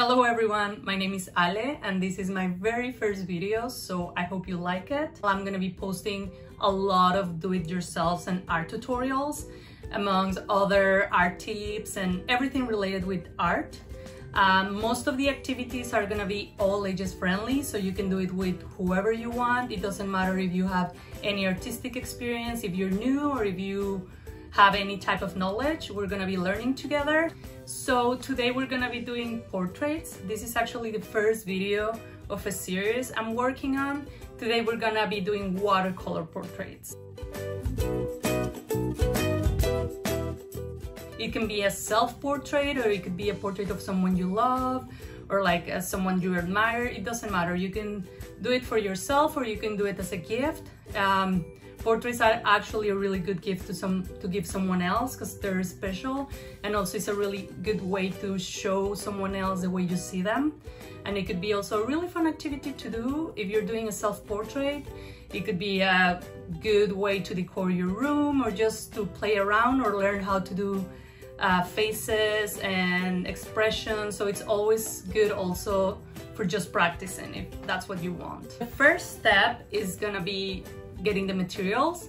Hello everyone, my name is Ale and this is my very first video, so I hope you like it. I'm gonna be posting a lot of do-it-yourselves and art tutorials, amongst other art tips and everything related with art. Most of the activities are gonna be all ages friendly, so you can do it with whoever you want. It doesn't matter if you have any artistic experience, if you're new, or if you have any type of knowledge. We're gonna be learning together. So today we're gonna be doing portraits. This is actually the first video of a series I'm working on. Today we're gonna be doing watercolor portraits. It can be a self-portrait, or it could be a portrait of someone you love, or like someone you admire. It doesn't matter. You can do it for yourself, or you can do it as a gift. Portraits are actually a really good gift to give someone else because they're special, and also it's a really good way to show someone else the way you see them. And it could be also a really fun activity to do if you're doing a self-portrait. It could be a good way to decor your room, or just to play around or learn how to do faces and expressions. So it's always good also for just practicing if that's what you want. The first step is gonna be getting the materials,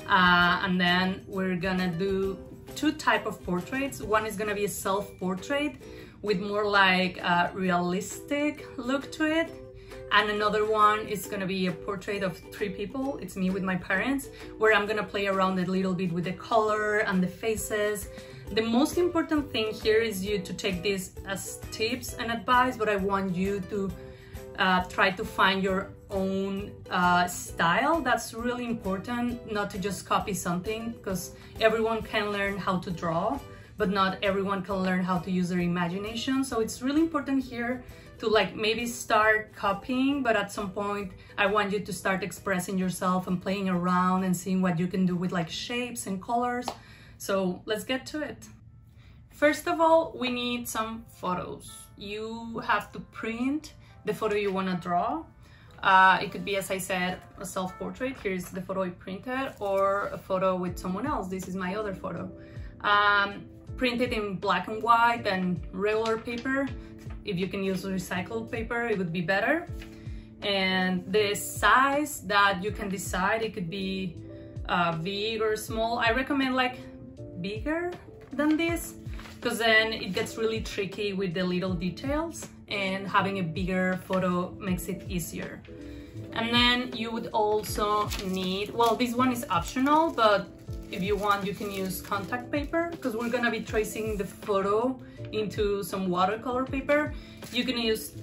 and then we're gonna do two types of portraits. One is gonna be a self-portrait with more like a realistic look to it, and another one is gonna be a portrait of three people. It's me with my parents, where I'm gonna play around a little bit with the color and the faces. The most important thing here is you to take this as tips and advice, but I want you to try to find your own style. That's really important, not to just copy something, because everyone can learn how to draw, but not everyone can learn how to use their imagination. So it's really important here to like maybe start copying, but at some point I want you to start expressing yourself and playing around and seeing what you can do with like shapes and colors. So let's get to it. First of all, we need some photos. You have to print the photo you want to draw. It could be, as I said, a self-portrait. Here's the photo I printed, or a photo with someone else. This is my other photo. Print it in black and white and regular paper. If you can use recycled paper, it would be better. And the size that you can decide, it could be big or small. I recommend like bigger than this, because then it gets really tricky with the little details, and having a bigger photo makes it easier. And then you would also need, well, this one is optional, but if you want, you can use contact paper, because we're gonna be tracing the photo into some watercolor paper. You can use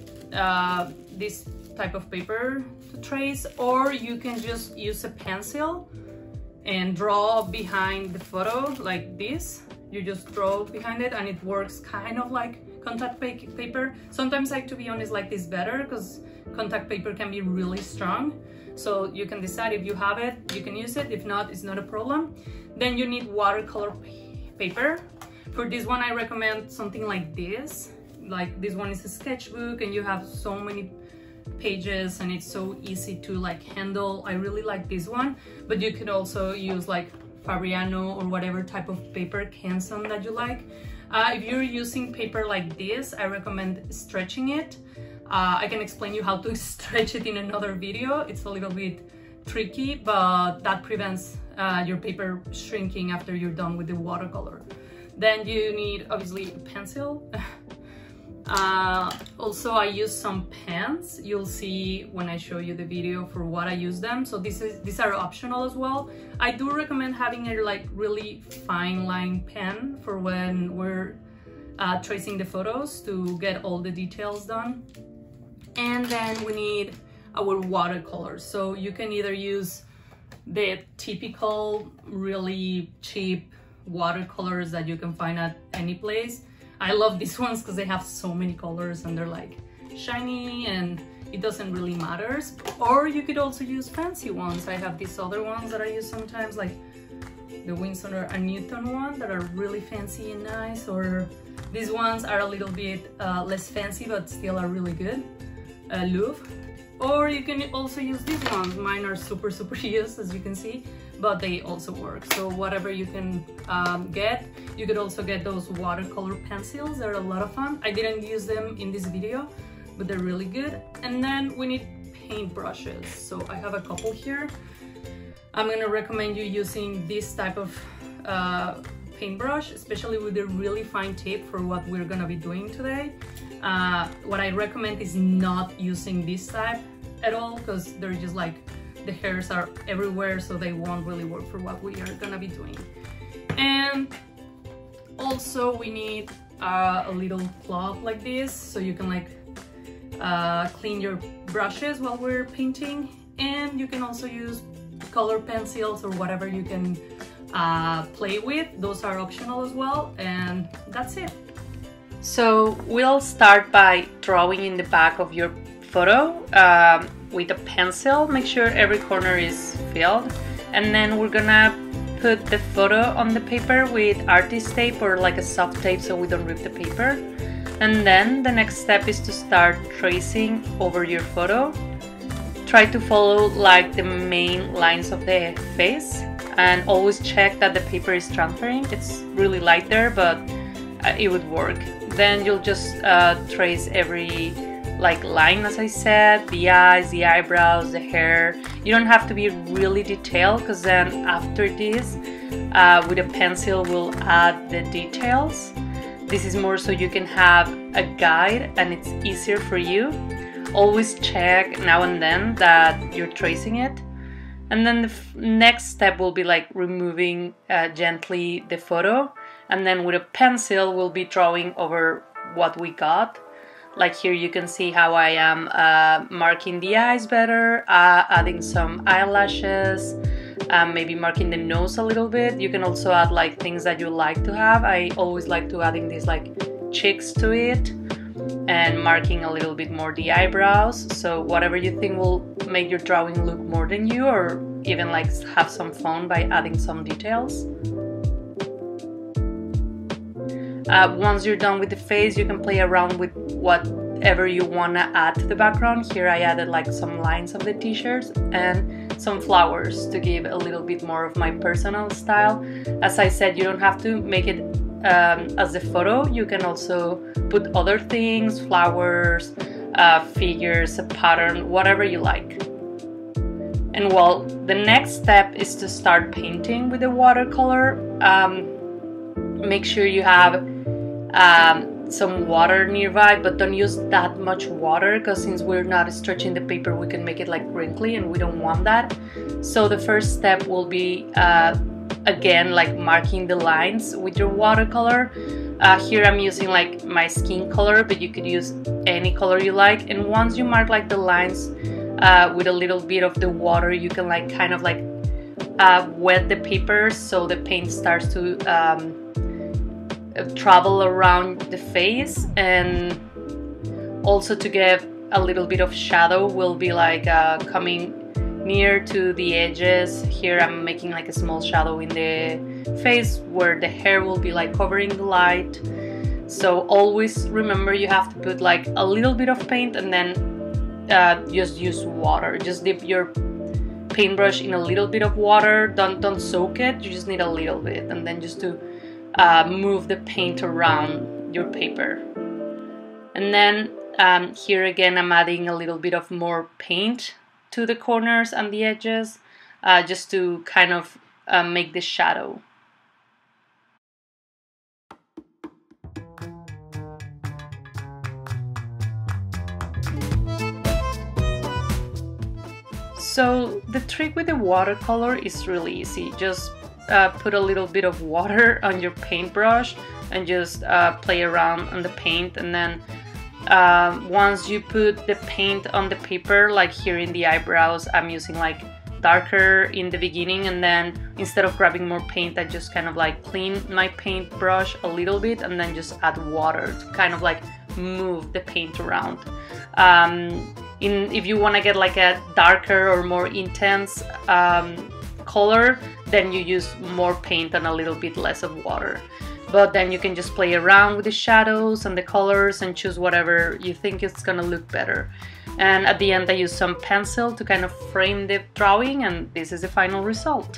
this type of paper to trace, or you can just use a pencil and draw behind the photo like this. You just draw behind it and it works kind of like contact paper. Sometimes, like, to be honest, like this better, because contact paper can be really strong. So you can decide if you have it, you can use it. If not, it's not a problem. Then you need watercolor paper. For this one, I recommend something like this. Like this one is a sketchbook, and you have so many pages and it's so easy to like handle. I really like this one, but you could also use like Fabriano or whatever type of paper, Canson, that you like. If you're using paper like this, I recommend stretching it. I can explain you how to stretch it in another video. It's a little bit tricky, but that prevents your paper shrinking after you're done with the watercolor. Then you need obviously a pencil. Also, I use some pens. You'll see when I show you the video for what I use them. So these are optional as well. I do recommend having a like really fine line pen for when we're tracing the photos, to get all the details done. And then we need our watercolors. So you can either use the typical really cheap watercolors that you can find at any place. I love these ones because they have so many colors and they're like shiny and it doesn't really matter. Or you could also use fancy ones. I have these other ones that I use sometimes, like the Winsor & Newton one, that are really fancy and nice. Or these ones are a little bit less fancy but still are really good. Louvre. Or you can also use these ones. Mine are super used, as you can see. but they also work. So whatever you can get. You could also get those watercolor pencils. They're a lot of fun. I didn't use them in this video, but they're really good. And then we need paint brushes. So I have a couple here. I'm gonna recommend you using this type of paintbrush, especially with the really fine tip for what we're gonna be doing today. What I recommend is not using this type at all, because they're just like, the hairs are everywhere, so they won't really work for what we are gonna be doing. And also we need a little cloth like this, so you can like clean your brushes while we're painting. And you can also use color pencils or whatever you can play with. Those are optional as well, and that's it. So we'll start by drawing in the back of your photo with a pencil. Make sure every corner is filled, and then we're gonna put the photo on the paper with artist tape or like a soft tape so we don't rip the paper. And then the next step is to start tracing over your photo. Try to follow like the main lines of the face, and always check that the paper is transparent. It's really light there, but it would work. Then you'll just trace every like line, as I said, the eyes, the eyebrows, the hair. You don't have to be really detailed, because then after this with a pencil we'll add the details. This is more so you can have a guide and it's easier for you. Always check now and then that you're tracing it. And then the next step will be like removing gently the photo, and then with a pencil we'll be drawing over what we got. Like here you can see how I am marking the eyes better, adding some eyelashes, maybe marking the nose a little bit. You can also add like things that you like to have. I always like to adding these like cheeks to it, and marking a little bit more the eyebrows. So whatever you think will make your drawing look more than you, or even like have some fun by adding some details. Once you're done with the face, you can play around with whatever you want to add to the background. Here I added like some lines of the t-shirts and some flowers to give a little bit more of my personal style. As I said, you don't have to make it as a photo. You can also put other things, flowers, figures, a pattern, whatever you like. And well, the next step is to start painting with the watercolor. Make sure you have some water nearby, but don't use that much water, because since we're not stretching the paper we can make it like wrinkly and we don't want that. So the first step will be again like marking the lines with your watercolor. Here I'm using like my skin color, but you could use any color you like. And once you mark like the lines with a little bit of the water, you can like kind of like wet the paper so the paint starts to travel around the face. And also to get a little bit of shadow will be like coming near to the edges. Here I'm making like a small shadow in the face where the hair will be like covering the light. So always remember you have to put like a little bit of paint and then just use water. Just dip your paintbrush in a little bit of water. Don't soak it, you just need a little bit, and then just to move the paint around your paper. And then here again I'm adding a little bit of more paint to the corners and the edges, just to kind of make the shadow. So the trick with the watercolor is really easy. Just put a little bit of water on your paintbrush and just play around on the paint. And then once you put the paint on the paper, like here in the eyebrows, I'm using like darker in the beginning, and then instead of grabbing more paint, I just kind of like clean my paintbrush a little bit and then just add water to kind of like move the paint around. If you want to get like a darker or more intense color, then you use more paint and a little bit less of water. But then you can just play around with the shadows and the colors and choose whatever you think is gonna look better. And at the end I use some pencil to kind of frame the drawing, and this is the final result.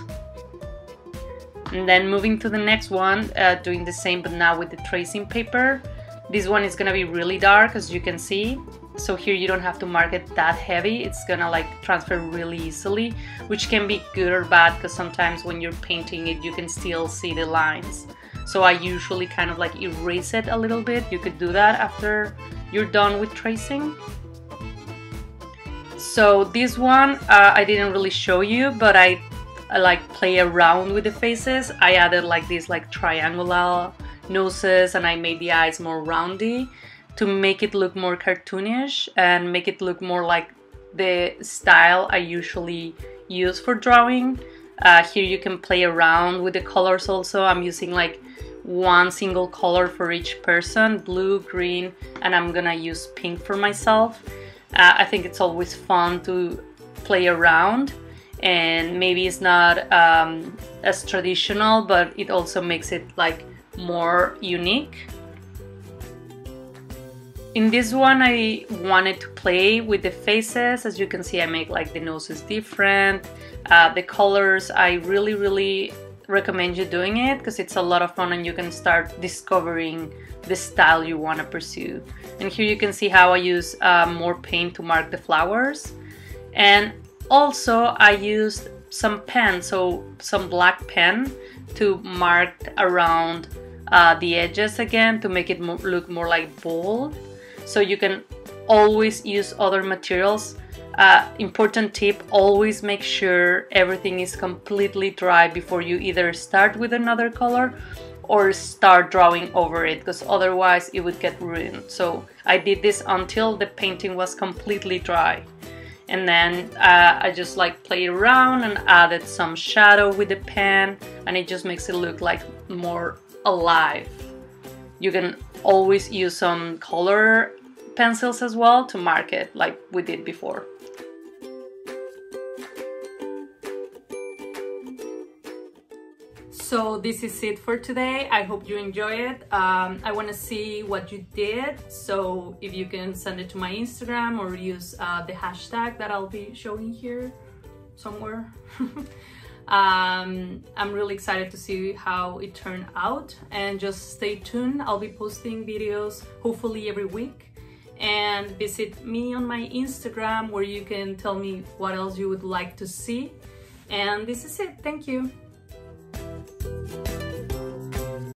And then moving to the next one, doing the same but now with the tracing paper. This one is gonna be really dark, as you can see. So here you don't have to mark it that heavy. It's gonna like transfer really easily, which can be good or bad because sometimes when you're painting it, you can still see the lines. So I usually kind of like erase it a little bit. You could do that after you're done with tracing. So this one, I didn't really show you, but I like play around with the faces. I added like these like triangular noses and I made the eyes more roundy to make it look more cartoonish and make it look more like the style I usually use for drawing. Here you can play around with the colors also. I'm using like one single color for each person, blue, green, and I'm gonna use pink for myself. I think it's always fun to play around, and maybe it's not as traditional, but it also makes it like more unique. In this one, I wanted to play with the faces. As you can see, I make like the noses different. The colors, I really recommend you doing it because it's a lot of fun and you can start discovering the style you want to pursue. And here you can see how I use more paint to mark the flowers. And also I used some pen, so some black pen to mark around the edges again to make it look more like bold. So you can always use other materials. Important tip, always make sure everything is completely dry before you either start with another color or start drawing over it, because otherwise it would get ruined. So I did this until the painting was completely dry. And then I just like played around and added some shadow with the pen, and it just makes it look like more alive. You can always use some color pencils as well to mark it like we did before. So this is it for today. I hope you enjoy it. I want to see what you did, so if you can send it to my Instagram or use the hashtag that I'll be showing here somewhere. I'm really excited to see how it turned out, and just stay tuned. I'll be posting videos hopefully every week, and visit me on my Instagram where you can tell me what else you would like to see. And this is it. Thank you.